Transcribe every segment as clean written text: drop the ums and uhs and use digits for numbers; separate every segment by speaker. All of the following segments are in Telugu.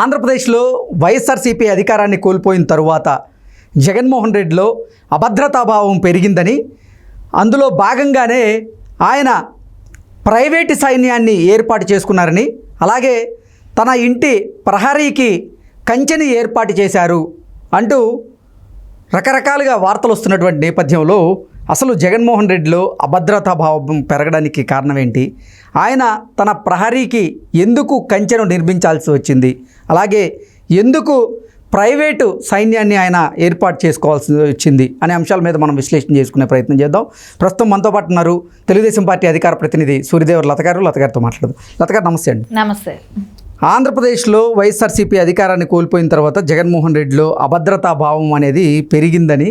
Speaker 1: ఆంధ్రప్రదేశ్లో వైఎస్ఆర్సీపీ అధికారాన్ని కోల్పోయిన తరువాత జగన్మోహన్ రెడ్డిలో అభద్రతాభావం పెరిగిందని, అందులో భాగంగానే ఆయన ప్రైవేటు సైన్యాన్ని ఏర్పాటు చేసుకున్నారని, అలాగే తన ఇంటి ప్రహరీకి కంచెని ఏర్పాటు చేశారు అంటూ రకరకాలుగా వార్తలు వస్తున్నటువంటి నేపథ్యంలో అసలు జగన్మోహన్ రెడ్డిలో అభద్రతాభావం పెరగడానికి కారణం ఏంటి? ఆయన తన ప్రహరీకి ఎందుకు కంచెను నిర్మించాల్సి వచ్చింది? అలాగే ఎందుకు ప్రైవేటు సైన్యాన్ని ఆయన ఏర్పాటు చేసుకోవాల్సి వచ్చింది అనే అంశాల మీద మనం విశ్లేషణ చేసుకునే ప్రయత్నం చేద్దాం. ప్రస్తుతం మనతో పాటు ఉన్నారు తెలుగుదేశం పార్టీ అధికార ప్రతినిధి సూర్యదేవర్ లత గారితో మాట్లాడదు. లత గారు నమస్తే అండి.
Speaker 2: నమస్తే.
Speaker 1: ఆంధ్రప్రదేశ్లో వైఎస్ఆర్సీపీ అధికారాన్ని కోల్పోయిన తర్వాత జగన్మోహన్ రెడ్డిలో అభద్రతాభావం అనేది పెరిగిందని,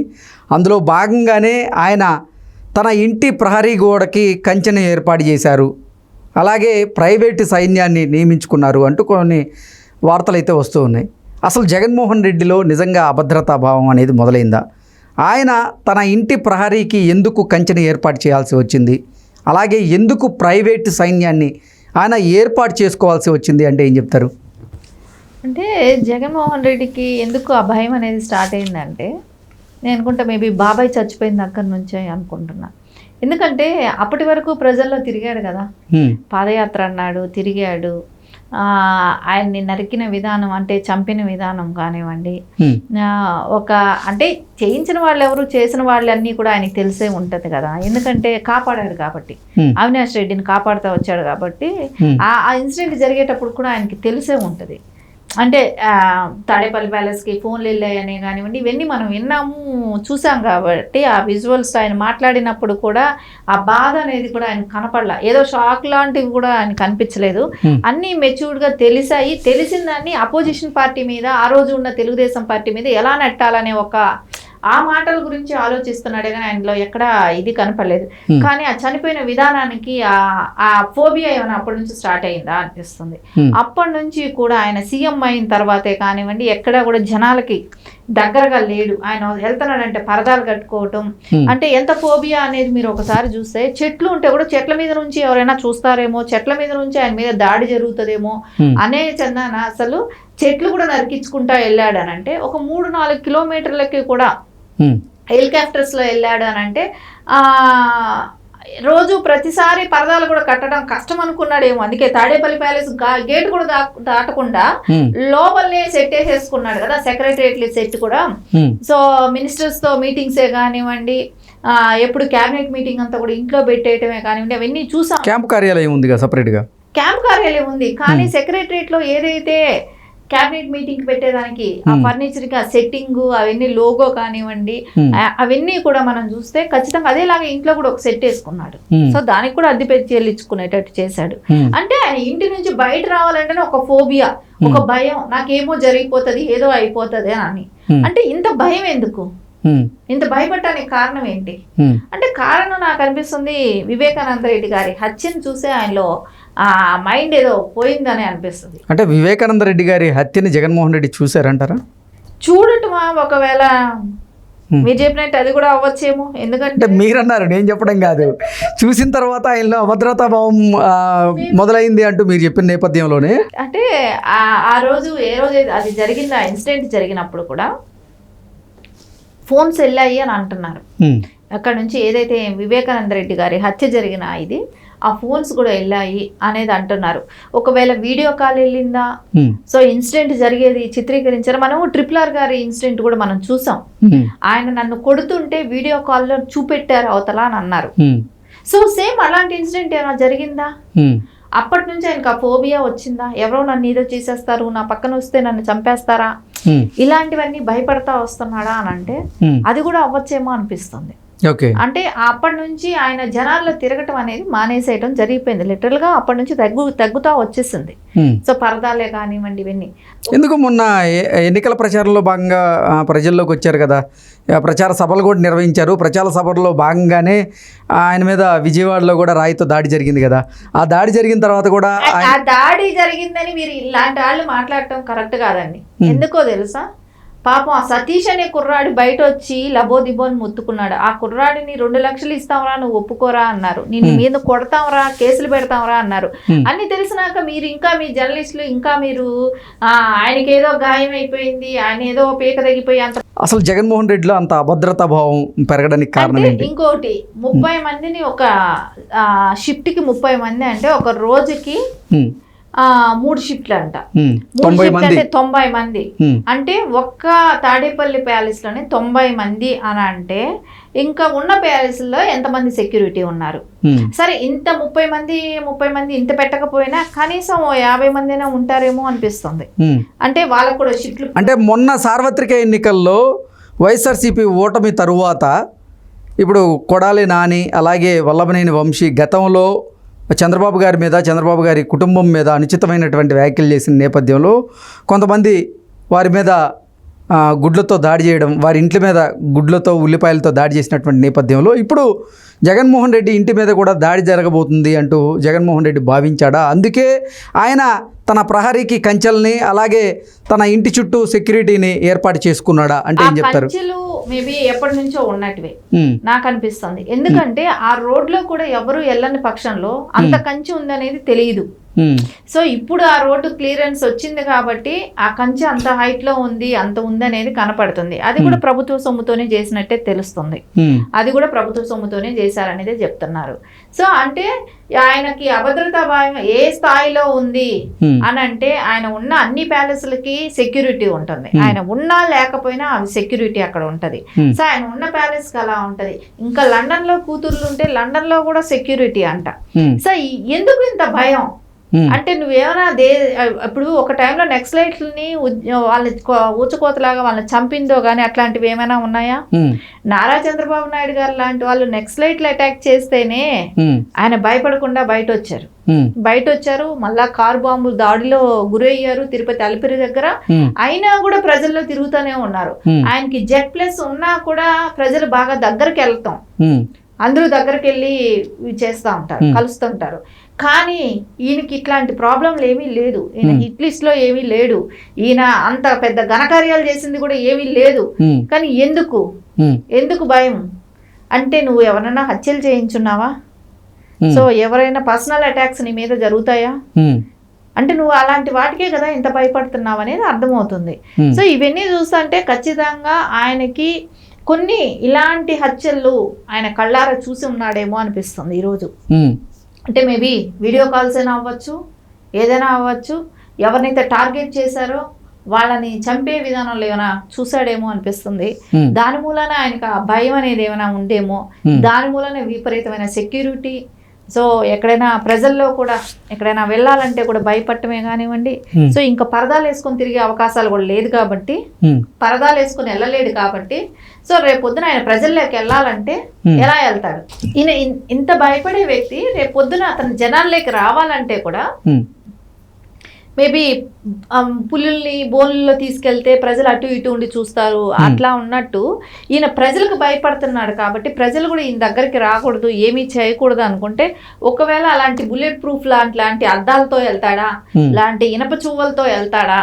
Speaker 1: అందులో భాగంగానే ఆయన తన ఇంటి ప్రహరీ గోడకి కంచెను ఏర్పాటు చేశారు, అలాగే ప్రైవేటు సైన్యాన్ని నియమించుకున్నారు అంటూ కొన్ని వార్తలు అయితే వస్తూ ఉన్నాయి. అసలు జగన్మోహన్ రెడ్డిలో నిజంగా అభద్రతాభావం అనేది మొదలైందా? ఆయన తన ఇంటి ప్రహరీకి ఎందుకు కంచెను ఏర్పాటు చేయాల్సి వచ్చింది? అలాగే ఎందుకు ప్రైవేటు సైన్యాన్ని ఆయన ఏర్పాటు చేసుకోవాల్సి వచ్చింది అంటే ఏం చెప్తారు?
Speaker 2: అంటే జగన్మోహన్ రెడ్డికి ఎందుకు ఆ భయం అనేది స్టార్ట్ అయిందంటే, నేను అనుకుంటా మేబీ బాబాయ్ చచ్చిపోయిన దగ్గర నుంచే అనుకుంటున్నా. ఎందుకంటే అప్పటి వరకు ప్రజల్లో తిరిగాడు కదా, పాదయాత్ర అన్నాడు, తిరిగాడు. ఆయన్ని నరికిన విధానం అంటే చంపిన విధానం కానివ్వండి, అంటే చేయించిన వాళ్ళు ఎవరు, చేసిన వాళ్ళన్నీ కూడా ఆయనకి తెలిసే ఉంటుంది కదా. ఎందుకంటే కాపాడాడు కాబట్టి, అవినాష్ రెడ్డిని కాపాడుతూ వచ్చాడు కాబట్టి ఆ ఇన్సిడెంట్ జరిగేటప్పుడు కూడా ఆయనకి తెలిసే ఉంటుంది. అంటే తాడేపల్లి ప్యాలెస్కి ఫోన్లు వెళ్ళాయనే కానివ్వండి, ఇవన్నీ మనం విన్నాము, చూసాం కాబట్టి ఆ విజువల్స్ ఆయన మాట్లాడినప్పుడు కూడా ఆ బాధ అనేది కూడా ఆయన కనపడలా. ఏదో షాక్ లాంటివి కూడా ఆయన కనిపించలేదు. అన్నీ మెచ్యూర్డ్గా తెలిసాయి. తెలిసిన దాన్ని అపోజిషన్ పార్టీ మీద, ఆ రోజు ఉన్న తెలుగుదేశం పార్టీ మీద ఎలా నెట్టాలనే ఒక ఆ మాటల గురించి ఆలోచిస్తున్నాడే కానీ ఆయనలో ఎక్కడ ఇది కనపడలేదు. కానీ ఆ చనిపోయిన విధానానికి ఆ ఫోబియా ఏమైనా అప్పటి నుంచి స్టార్ట్ అయిందా అనిపిస్తుంది. అప్పటి నుంచి కూడా ఆయన సీఎం అయిన తర్వాతే కానివ్వండి, ఎక్కడా కూడా జనాలకి దగ్గరగా లేడు. ఆయన వెళ్తున్నాడంటే పరదాలు కట్టుకోవటం అంటే ఎంత ఫోబియా అనేది మీరు ఒకసారి చూస్తే, చెట్లు ఉంటే కూడా చెట్ల మీద నుంచి ఎవరైనా చూస్తారేమో, చెట్ల మీద నుంచి ఆయన మీద దాడి జరుగుతుందేమో అనే చందాన అసలు చెట్లు కూడా నరికించుకుంటా వెళ్ళాడు అని అంటే, ఒక 3-4 కిలోమీటర్లకి కూడా హెలికాప్టర్స్లో వెళ్ళాడు అని అంటే, రోజు ప్రతిసారి పరదాలు కూడా కట్టడం కష్టం అనుకున్నాడేమో. అందుకే తాడేపల్లి ప్యాలెస్ గేట్ కూడా దాటకుండా లోపలనే సెట్ వేసేసుకున్నాడు కదా, సెక్రటరియట్ సెట్ కూడా. సో మినిస్టర్స్ తో మీటింగ్సే కానివ్వండి, ఎప్పుడు క్యాబినెట్ మీటింగ్ అంతా కూడా ఇంట్లో పెట్టేయటమే కానివ్వండి, అవన్నీ చూసాం.
Speaker 1: క్యాంప్ కార్యాలయం ఉంది కదా, సపరేట్ గా
Speaker 2: క్యాంప్ కార్యాలయం ఉంది. కానీ సెక్రటరియట్ లో ఏదైతే క్యాబినెట్ మీటింగ్ పెట్టేదానికి ఆ ఫర్నిచర్ కి ఆ సెట్టింగ్, అవన్నీ లోగో కానివ్వండి, అవన్నీ కూడా మనం చూస్తే ఖచ్చితంగా అదేలాగా ఇంట్లో కూడా ఒక సెట్ వేసుకున్నాడు. సో దానికి కూడా అద్దె పెట్టి చెల్లించుకునేటట్టు చేశాడు. అంటే ఆయన ఇంటి నుంచి బయట రావాలంటేనే ఒక ఫోబియా, ఒక భయం, నాకేమో జరిగిపోతుంది, ఏదో అయిపోతుంది అని. అంటే ఇంత భయం ఎందుకు? ఇంత భయపడటానికి కారణం ఏంటి అంటే, కారణం నాకు అనిపిస్తుంది వివేకానంద రెడ్డి గారి హత్యను చూసే ఆయనలో ఆ మైండ్ ఏదో పోయిందని అనిపిస్తుంది.
Speaker 1: అంటే వివేకానంద రెడ్డి గారి హత్యని జగన్మోహన్ రెడ్డి చూశారంటారా?
Speaker 2: చూడటమా, ఒకవేళ మీరు చెప్పినట్టు అది కూడా అవ్వచ్చేమో. ఎందుకంటే
Speaker 1: మీరన్నారు, నేను చెప్పడం కాదు, చూసిన తర్వాత ఆయనలో అభద్రతాభావం మొదలైంది అంటూ మీరు చెప్పిన నేపథ్యంలోనే.
Speaker 2: అంటే ఆ రోజు ఏ రోజు అది జరిగింది, ఆ ఇన్సిడెంట్ జరిగినప్పుడు కూడా ఫోన్స్ వెళ్ళాయి అని అంటున్నారు. అక్కడ నుంచి ఏదైతే వివేకానంద రెడ్డి గారి హత్య జరిగిన ఇది, ఆ ఫోన్స్ కూడా వెళ్ళాయి అనేది అంటున్నారు. ఒకవేళ వీడియో కాల్ వెళ్ళిందా, సో ఇన్సిడెంట్ జరిగేది చిత్రీకరించారు. మనము RRR గారి ఇన్సిడెంట్ కూడా మనం చూసాం. ఆయన నన్ను కొడుతుంటే వీడియో కాల్లో చూపెట్టారు అవతల అని అన్నారు. సో సేమ్ అలాంటి ఇన్సిడెంట్ ఏమైనా జరిగిందా? అప్పటి నుంచి ఆయనకు ఆ ఫోబియా వచ్చిందా? ఎవరో నన్ను ఏదో చేసేస్తారు, నా పక్కన వస్తే నన్ను చంపేస్తారా, ఇలాంటివన్నీ భయపడతా వస్తున్నాడా అని అంటే అది కూడా అవ్వచ్చేమో అనిపిస్తుంది. అంటే అప్పటి నుంచి ఆయన జనాల్లో తిరగటం అనేది మానేసేయటం జరిగిపోయింది. లిటరల్ గా అప్పటి నుంచి తగ్గుతా వచ్చేసింది. సో పరదాలే కానివ్వండి, ఇవన్నీ
Speaker 1: ఎందుకు మొన్న ఎన్నికల ప్రచారంలో భాగంగా ప్రజల్లోకి వచ్చారు కదా, ప్రచార సభలు కూడా నిర్వహించారు. ప్రచార సభల్లో భాగంగానే ఆయన మీద విజయవాడలో కూడా రాయితో దాడి జరిగింది కదా. ఆ దాడి జరిగిన తర్వాత కూడా
Speaker 2: ఆ దాడి జరిగిందని మీరు ఇలాంటి వాళ్ళు మాట్లాడటం కరెక్ట్ కాదండి. ఎందుకో తెలుసా, పాపం ఆ సతీష్ అనే కుర్రాడు బయట వచ్చి లబోదిబోని మొత్తుకున్నాడు. ఆ కుర్రాడిని 2 లక్షలు ఇస్తాంరా, నువ్వు ఒప్పుకోరా అన్నారు. నిన్ను మీద కొడతాంరా, కేసులు పెడతాంరా అన్నారు. అన్ని తెలిసినాక మీరు ఇంకా మీ జర్నలిస్టులు ఇంకా మీరు ఆయనకి ఏదో గాయం అయిపోయింది, ఆయన ఏదో పీక తగ్గిపోయి అంత.
Speaker 1: అసలు జగన్మోహన్ రెడ్డిలో అంత అభద్రతా భావం పెరగడానికి కారణం ఏంటి?
Speaker 2: ఇంకోటి 30 మందిని ఒక షిఫ్ట్కి 30 మంది అంటే ఒక రోజుకి 3 షిఫ్ట్లు అంట. 90 మంది అంటే ఒక్క తాడేపల్లి ప్యాలెస్ లోనే 90 మంది అని అంటే ఇంకా ఉన్న ప్యాలెస్ లో ఎంతమంది సెక్యూరిటీ ఉన్నారు? సరే ఇంత 30 మంది ఇంత పెట్టకపోయినా కనీసం 50 మందినా ఉంటారేమో అనిపిస్తుంది. అంటే వాళ్ళకు కూడా షిఫ్ట్లు. అంటే
Speaker 1: మొన్న సార్వత్రిక ఎన్నికల్లో వైఎస్ఆర్సీపీ ఓటమి తరువాత ఇప్పుడు కొడాలి నాని అలాగే వల్లభనేని వంశీ గతంలో చంద్రబాబు గారి మీద, చంద్రబాబు గారి కుటుంబం మీద అనుచితమైనటువంటి వ్యాఖ్యలు చేసిన నేపథ్యంలో కొంతమంది వారి మీద గుడ్లతో దాడి చేయడం, వారి ఇంటి మీద గుడ్లతో ఉల్లిపాయలతో దాడి చేసినటువంటి నేపథ్యంలో ఇప్పుడు జగన్మోహన్ రెడ్డి ఇంటి మీద కూడా దాడి జరగబోతుంది అంటూ జగన్మోహన్ రెడ్డి భావించాడా? అందుకే ఆయన తన ప్రహరీకి కంచెల్ని అలాగే తన ఇంటి చుట్టూ సెక్యూరిటీని ఏర్పాటు చేసుకున్నాడా అంటే ఏం చెప్తారు?
Speaker 2: మేబీ ఎప్పటి నుంచో ఉన్నట్టువే నాకు అనిపిస్తుంది. ఎందుకంటే ఆ రోడ్లో కూడా ఎవరు వెళ్ళని పక్షంలో అంత కంచె ఉందనేది తెలియదు. సో ఇప్పుడు ఆ రోడ్డు క్లియరెన్స్ వచ్చింది కాబట్టి ఆ కంచె అంత హైట్ లో ఉంది, అంత ఉంది అనేది కనపడుతుంది. అది కూడా ప్రభుత్వ సొమ్ముతోనే చేసినట్టే తెలుస్తుంది. అది కూడా ప్రభుత్వ సొమ్ముతోనే చేశారనేది చెప్తున్నారు. సో అంటే ఆయనకి అభద్రతా భయం ఏ స్థాయిలో ఉంది అని అంటే ఆయన ఉన్న అన్ని ప్యాలెస్లకి సెక్యూరిటీ ఉంటుంది. ఆయన ఉన్నా లేకపోయినా అవి సెక్యూరిటీ అక్కడ ఉంటది. సో ఆయన ఉన్న ప్యాలెస్ కి అలా ఉంటది. ఇంకా లండన్ లో కూతుర్లు ఉంటే లండన్ లో కూడా సెక్యూరిటీ అంట. సో ఎందుకు ఇంత భయం అంటే నువ్వేమైనా ఇప్పుడు ఒక టైంలో నక్సలైట్లని వాళ్ళని ఊచకోతలాగా వాళ్ళని చంపిందో గానీ అట్లాంటివి ఏమైనా ఉన్నాయా? నారా చంద్రబాబు నాయుడు గారు లాంటి వాళ్ళు నక్సలైట్లు అటాక్ చేస్తేనే ఆయన భయపడకుండా బయట వచ్చారు. మళ్ళా కారు బాంబు దాడిలో గురయ్యారు తిరుపతి అలిపిరి దగ్గర. అయినా కూడా ప్రజల్లో తిరుగుతూనే ఉన్నారు. ఆయనకి జెడ్ ప్లస్ ఉన్నా కూడా ప్రజలు బాగా దగ్గరికి వెళ్తాం, అందరూ దగ్గరికి వెళ్ళి చేస్తూ ఉంటారు, కలుస్తుంటారు. కానీ ఈయనకి ఇట్లాంటి ప్రాబ్లంలు ఏమీ లేదు. ఈయన హిట్ లిస్ట్ లో ఏమీ లేడు. ఈయన అంత పెద్ద ఘనకార్యాలు చేసింది కూడా ఏమీ లేదు. కానీ ఎందుకు భయం అంటే నువ్వు ఎవరైనా హత్యలు చేయించున్నావా? సో ఎవరైనా పర్సనల్ అటాక్స్ నీ మీద జరుగుతాయా? అంటే నువ్వు అలాంటి వాటికే కదా ఇంత భయపడుతున్నావు అనేది అర్థమవుతుంది. సో ఇవన్నీ చూస్తుంటే ఖచ్చితంగా ఆయనకి కొన్ని ఇలాంటి హత్యలు ఆయన కళ్ళారా చూసి ఉన్నాడేమో అనిపిస్తుంది ఈరోజు. అంటే మేబీ వీడియో కాల్స్ అయినా అవ్వచ్చు, ఏదైనా అవ్వచ్చు. ఎవరినైతే టార్గెట్ చేశారో వాళ్ళని చంపే విధానంలో ఏమైనా చూసాడేమో అనిపిస్తుంది. దాని మూలన ఆయనకు ఆ భయం అనేది ఏమైనా ఉందేమో. దాని మూలన విపరీతమైన సెక్యూరిటీ. సో ఎక్కడైనా ప్రజల్లో కూడా ఎక్కడైనా వెళ్ళాలంటే కూడా భయపడటమే కానివ్వండి. సో ఇంకా పరదాలు వేసుకొని తిరిగే అవకాశాలు కూడా లేదు కాబట్టి, పరదాలు వేసుకొని వెళ్ళలేడు కాబట్టి, సో రేపొద్దున ఆయన ప్రజల్లోకి వెళ్ళాలంటే ఎలా వెళ్తాడు? ఈయన ఇంత భయపడే వ్యక్తి రేపొద్దున అతను జనాల్లోకి రావాలంటే కూడా మేబీ పులుల్ని బోన్లలో తీసుకెళ్తే ప్రజలు అటు ఇటు ఉండి చూస్తారు. అట్లా ఉన్నట్టు ఈయన ప్రజలకు భయపడుతున్నాడు కాబట్టి ప్రజలు కూడా ఈయన దగ్గరికి రాకూడదు, ఏమీ చేయకూడదు అనుకుంటే ఒకవేళ అలాంటి బుల్లెట్ ప్రూఫ్ లాంటి అద్దాలతో వెళ్తాడా, లాంటి ఇనప చువ్వలతో వెళ్తాడా,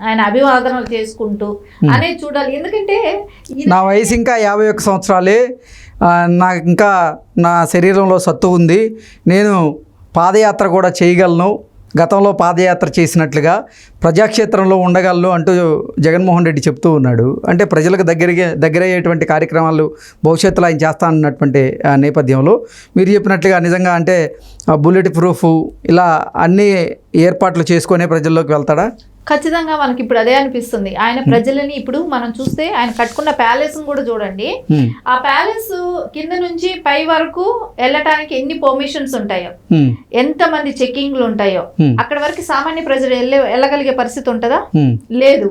Speaker 2: ఆయన అభివాదనలు చేసుకుంటూ అనేది చూడాలి. ఎందుకంటే
Speaker 1: నా వయసు ఇంకా 51 సంవత్సరాలే, నాకు ఇంకా నా శరీరంలో సత్తు ఉంది, నేను పాదయాత్ర కూడా చేయగలను, గతంలో పాదయాత్ర చేసినట్లుగా ప్రజాక్షేత్రంలో ఉండగలను అంటూ జగన్మోహన్ రెడ్డి చెప్తూ ఉన్నాడు. అంటే ప్రజలకు దగ్గరయ్యేటువంటి కార్యక్రమాలు భవిష్యత్తులో ఆయన చేస్తా అన్నటువంటి నేపథ్యంలో మీరు చెప్పినట్లుగా నిజంగా అంటే బుల్లెట్ ప్రూఫ్ ఇలా అన్ని ఏర్పాట్లు చేసుకునే ప్రజల్లోకి వెళ్తాడా?
Speaker 2: ఖచ్చితంగా మనకి ఇప్పుడు అదే అనిపిస్తుంది. ఆయన ప్రజలని ఇప్పుడు మనం చూస్తే ఆయన కట్టుకున్న ప్యాలెస్ కూడా చూడండి. ఆ ప్యాలెస్ కింద నుంచి పై వరకు వెళ్ళటానికి ఎన్ని పర్మిషన్స్ ఉంటాయో, ఎంత మంది చెకింగ్లు ఉంటాయో, అక్కడ వరకు సామాన్య ప్రజలు వెళ్ళగలిగే పరిస్థితి ఉంటుందా? లేదు.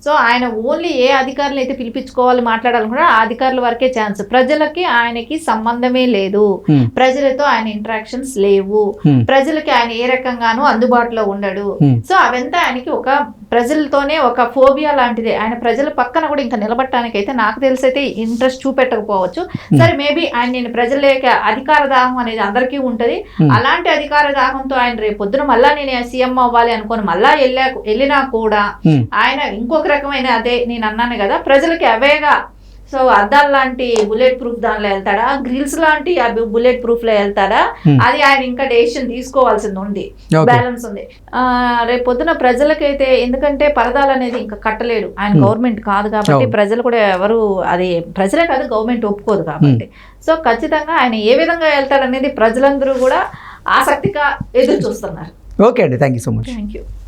Speaker 2: సో ఆయన ఓన్లీ ఏ అధికారులు అయితే పిలిపించుకోవాలి మాట్లాడాలనుకున్నా ఆ అధికారుల వరకే ఛాన్స్. ప్రజలకి ఆయనకి సంబంధమే లేదు, ప్రజలతో ఆయన ఇంటరాక్షన్స్ లేవు, ప్రజలకి ఆయన ఏ రకంగానూ అందుబాటులో ఉండడు. సో అవంతా ఆయనకి ఒక ప్రజలతోనే ఒక ఫోబియా లాంటిదే. ఆయన ప్రజల పక్కన కూడా ఇంకా నిలబడటానికైతే నాకు తెలిసి అయితే ఇంట్రెస్ట్ చూపెట్టకపోవచ్చు. సరే మేబీ ఆయన నేను ప్రజలేక అధికార దాహం అనేది అందరికీ ఉంటుంది. అలాంటి అధికార దాహంతో ఆయన రేపు పొద్దున మళ్ళా నేను సీఎం అవ్వాలి అనుకోని మళ్ళా వెళ్ళినా కూడా ఆయన ఇంకొక రకమైన అదే నేను అన్నాను కదా ప్రజలకి అవేగా సో అద్దాలు లాంటి బుల్లెట్ ప్రూఫ్ దానిలో వెళ్తాడా, గ్రిల్స్ లాంటి బుల్లెట్ ప్రూఫ్ లో వెళ్తాడా, అది ఆయన ఇంకా డెసిషన్ తీసుకోవాల్సింది ఉంది, బ్యాలెన్స్ ఉంది. రేపు పొద్దున ప్రజలకైతే ఎందుకంటే పరదాలు అనేది ఇంకా కట్టలేడు ఆయన, గవర్నమెంట్ కాదు కాబట్టి ప్రజలు కూడా ఎవరు అది ప్రజలే కాదు గవర్నమెంట్ ఒప్పుకోదు కాబట్టి. సో ఖచ్చితంగా ఆయన ఏ విధంగా వెళ్తాడనేది ప్రజలందరూ కూడా ఆసక్తిగా ఎదురు చూస్తున్నారు.
Speaker 1: ఓకే అండి, thank you so much.
Speaker 2: Thank you.